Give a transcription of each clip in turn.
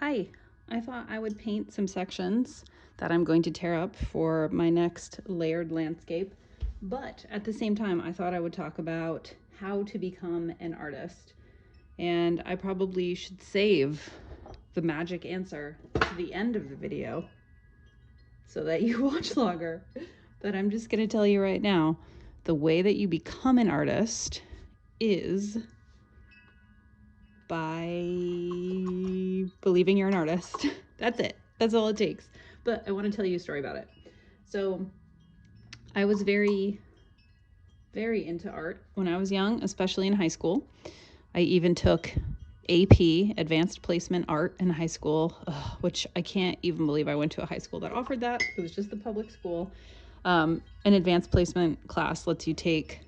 Hi, I thought I would paint some sections that I'm going to tear up for my next layered landscape, but at the same time, I thought I would talk about how to become an artist. And I probably should save the magic answer to the end of the video so that you watch longer. But I'm just going to tell you right now, the way that you become an artist is by believing you're an artist. That's it. That's all it takes. But I want to tell you a story about it. So I was very, very into art when I was young, especially in high school. I even took AP, Advanced Placement Art, in high school, which I can't even believe I went to a high school that offered that. It was just the public school. An advanced placement class lets you take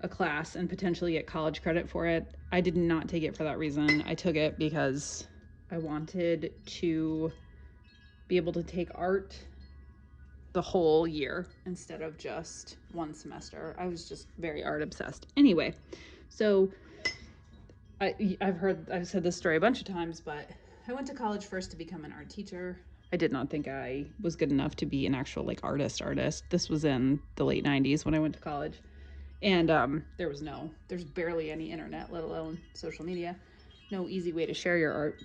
a class and potentially get college credit for it. I did not take it for that reason. I took it because I wanted to be able to take art the whole year instead of just one semester. I was just very art obsessed. Anyway, so I've said this story a bunch of times, but I went to college first to become an art teacher. I did not think I was good enough to be an actual artist. This was in the late 90s when I went to college. And there's barely any internet, let alone social media. No easy way to share your art.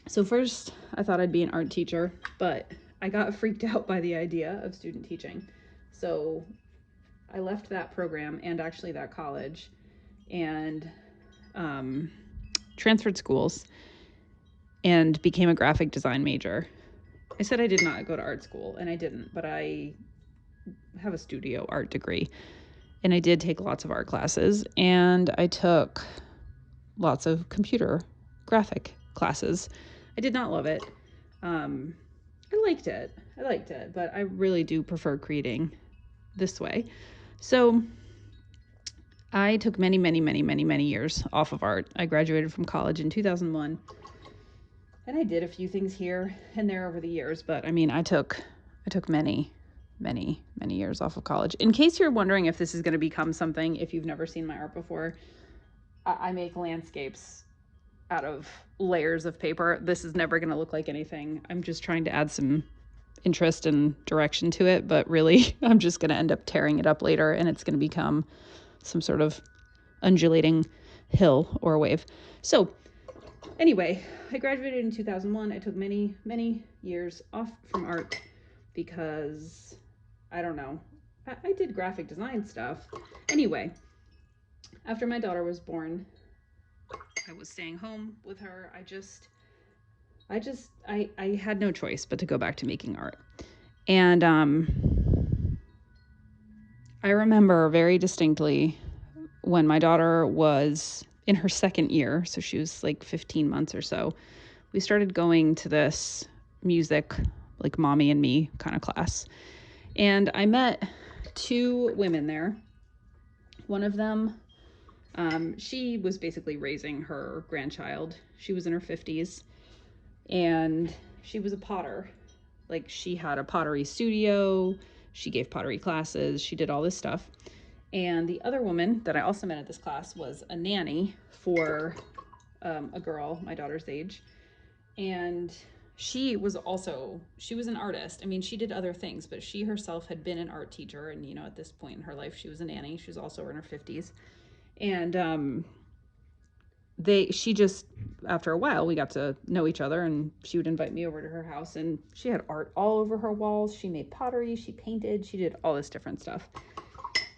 So first, I thought I'd be an art teacher, but I got freaked out by the idea of student teaching. So I left that program and actually that college and transferred schools and became a graphic design major. I said I did not go to art school, and I didn't, but I have a studio art degree. And I did take lots of art classes, and I took lots of computer graphic classes. I did not love it. I liked it, but I really do prefer creating this way. So I took many, many, many, many, many years off of art. I graduated from college in 2001, and I did a few things here and there over the years, but I mean, I took many, many, many years off of college. In case you're wondering if this is going to become something, if you've never seen my art before, I make landscapes out of layers of paper. This is never going to look like anything. I'm just trying to add some interest and direction to it, but really I'm just going to end up tearing it up later, and it's going to become some sort of undulating hill or wave. So anyway, I graduated in 2001. I took many, many years off from art because I don't know. I did graphic design stuff. Anyway, after my daughter was born, I was staying home with her. I had no choice but to go back to making art. And I remember very distinctly when my daughter was in her second year, so she was like 15 months or so, we started going to this music, like mommy and me kind of class. And I met two women there. One of them, she was basically raising her grandchild. She was in her 50s, and she was a potter. Like, she had a pottery studio, she gave pottery classes, she did all this stuff. And the other woman that I also met at this class was a nanny for a girl my daughter's age. And she was an artist. I mean, she did other things, but she herself had been an art teacher. And, you know, at this point in her life, she was a nanny. She was also in her 50s. And she just, after a while, we got to know each other, and she would invite me over to her house, and she had art all over her walls. She made pottery, she painted, she did all this different stuff.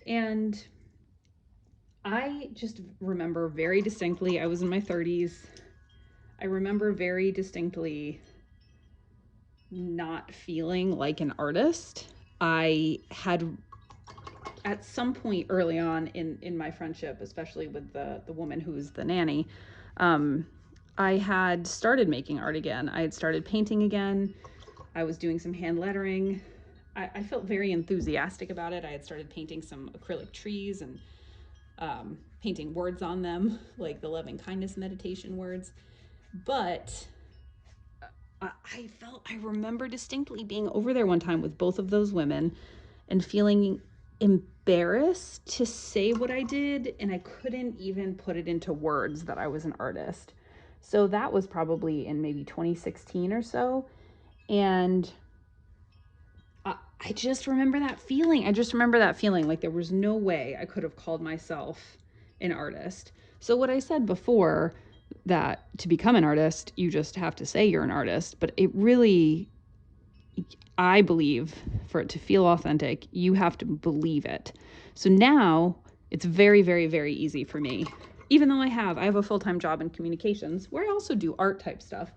And I just remember very distinctly, I was in my 30s. I remember very distinctly not feeling like an artist. I had, at some point early on in my friendship, especially with the woman who was the nanny, I had started making art again. I had started painting again. I was doing some hand lettering. I felt very enthusiastic about it. I had started painting some acrylic trees and painting words on them, like the loving kindness meditation words. But I remember distinctly being over there one time with both of those women and feeling embarrassed to say what I did, and I couldn't even put it into words that I was an artist. So that was probably in maybe 2016 or so. And I just remember that feeling. I just remember that feeling like there was no way I could have called myself an artist. So what I said before, that to become an artist, you just have to say you're an artist, but it really, I believe, for it to feel authentic, you have to believe it. So now it's very, very, very easy for me. Even though I have a full-time job in communications where I also do art type stuff,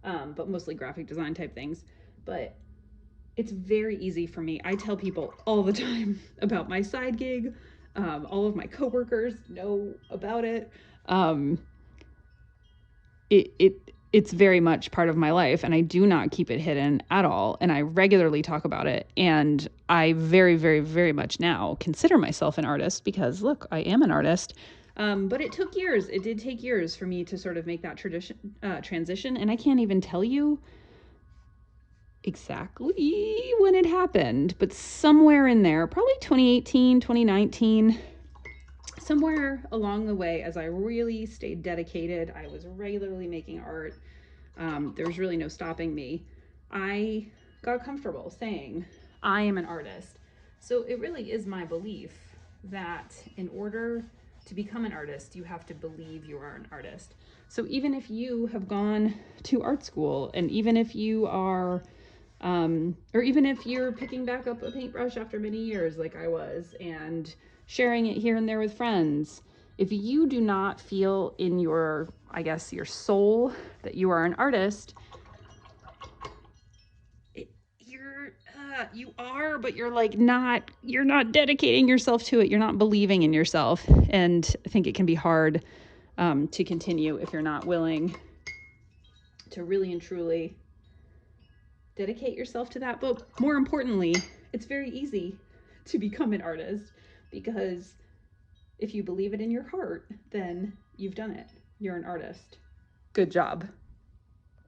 but mostly graphic design type things. But it's very easy for me. I tell people all the time about my side gig. All of my coworkers know about it. It's very much part of my life, and I do not keep it hidden at all. And I regularly talk about it. And I very, very, very much now consider myself an artist because, look, I am an artist. But it took years. It did take years for me to sort of make that transition. And I can't even tell you exactly when it happened, but somewhere in there, probably 2018, 2019, somewhere along the way, as I really stayed dedicated, I was regularly making art. There was really no stopping me. I got comfortable saying, I am an artist. So it really is my belief that in order to become an artist, you have to believe you are an artist. So even if you have gone to art school, and even if you are, or even if you're picking back up a paintbrush after many years, like I was, and sharing it here and there with friends, if you do not feel in your, I guess, your soul that you are an artist, you are, but you're like you're not dedicating yourself to it. You're not believing in yourself. And I think it can be hard to continue if you're not willing to really and truly dedicate yourself to that. But more importantly, it's very easy to become an artist because if you believe it in your heart, then you've done it. You're an artist. Good job.